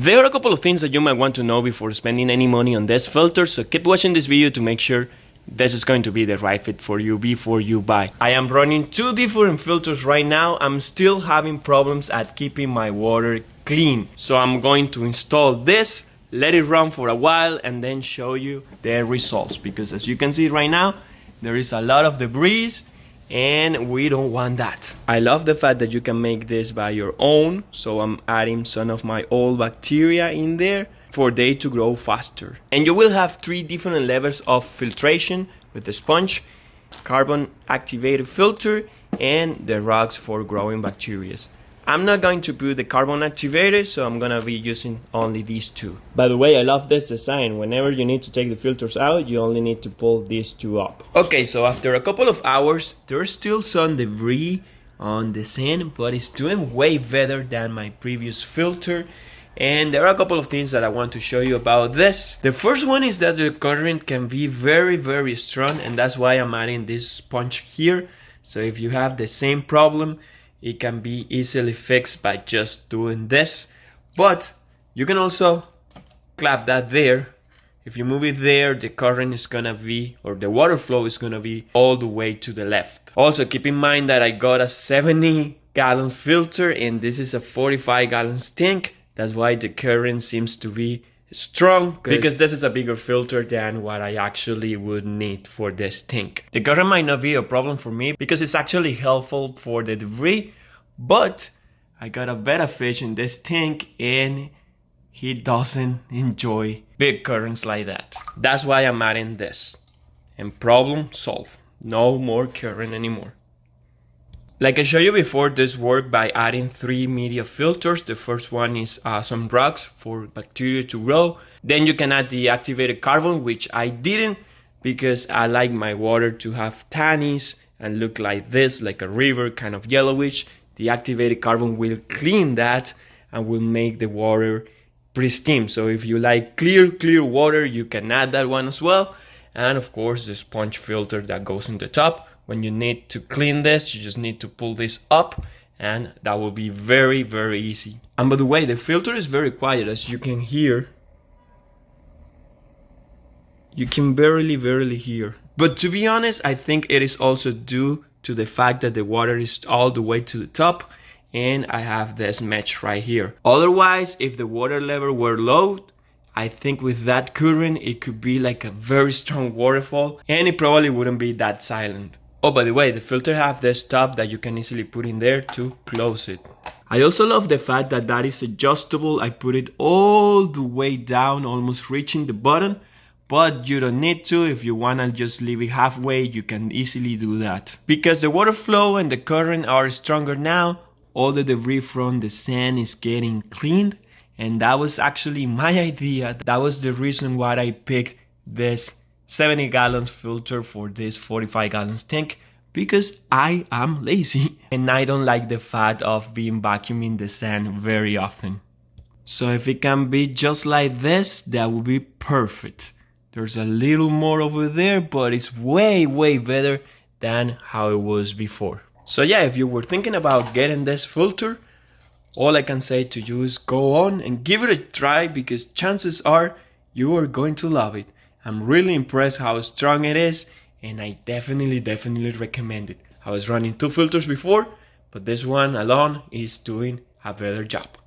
There are a couple of things that you might want to know before spending any money on this filter, so keep watching this video to make sure this is going to be the right fit for you before you buy. I am running two different filters right now. I'm still having problems at keeping my water clean. So I'm going to install this, let it run for a while, and then show you the results. Because as you can see right now, there is a lot of debris and we don't want that. I love the fact that you can make this by your own. So I'm adding some of my old bacteria in there for they to grow faster. And you will have three different levels of filtration with the sponge, carbon activated filter, and the rocks for growing bacteria. I'm not going to put the carbon activated, so I'm gonna be using only these two. By the way, I love this design. Whenever you need to take the filters out, you only need to pull these two up. Okay, so after a couple of hours, there's still some debris on the sand, but it's doing way better than my previous filter. And there are a couple of things that I want to show you about this. The first one is that the current can be very strong, and that's why I'm adding this sponge here. So if you have the same problem, it can be easily fixed by just doing this. But you can also clap that there. If you move it there, the current is gonna be, or the water flow is gonna be all the way to the left. Also keep in mind that I got a 70 gallon filter and this is a 45 gallons tank. That's why the current seems to be strong, because this is a bigger filter than what I actually would need for this tank. The current might not be a problem for me because it's actually helpful for the debris, but I got a betta fish in this tank and he doesn't enjoy big currents like that. That's why I'm adding this. And problem solved. No more current anymore. Like I showed you before, this worked by adding three media filters. The first one is some rocks for bacteria to grow. Then you can add the activated carbon, which I didn't because I like my water to have tannies and look like this, like a river, kind of yellowish. The activated carbon will clean that and will make the water pristine. So if you like clear water, you can add that one as well. And of course, the sponge filter that goes on the top. When you need to clean this, you just need to pull this up and that will be very easy. And by the way, the filter is very quiet, as you can hear. You can barely hear. But to be honest, I think it is also due to the fact that the water is all the way to the top and I have this mesh right here. Otherwise, if the water level were low, I think with that current, it could be like a very strong waterfall and it probably wouldn't be that silent. Oh, by the way, the filter have this top that you can easily put in there to close it. I also love the fact that that is adjustable. I put it all the way down, almost reaching the bottom, but you don't need to. If you want to just leave it halfway, you can easily do that. Because the water flow and the current are stronger now, all the debris from the sand is getting cleaned. And that was actually my idea. That was the reason why I picked this 70 gallons filter for this 45 gallons tank, because I am lazy and I don't like the fact of being vacuuming the sand very often. So if it can be just like this, that would be perfect. There's a little more over there, but it's way better than how it was before. So yeah, if you were thinking about getting this filter, all I can say to you is go on and give it a try, because chances are you are going to love it. I'm really impressed how strong it is, and I definitely recommend it. I was running two filters before, but this one alone is doing a better job.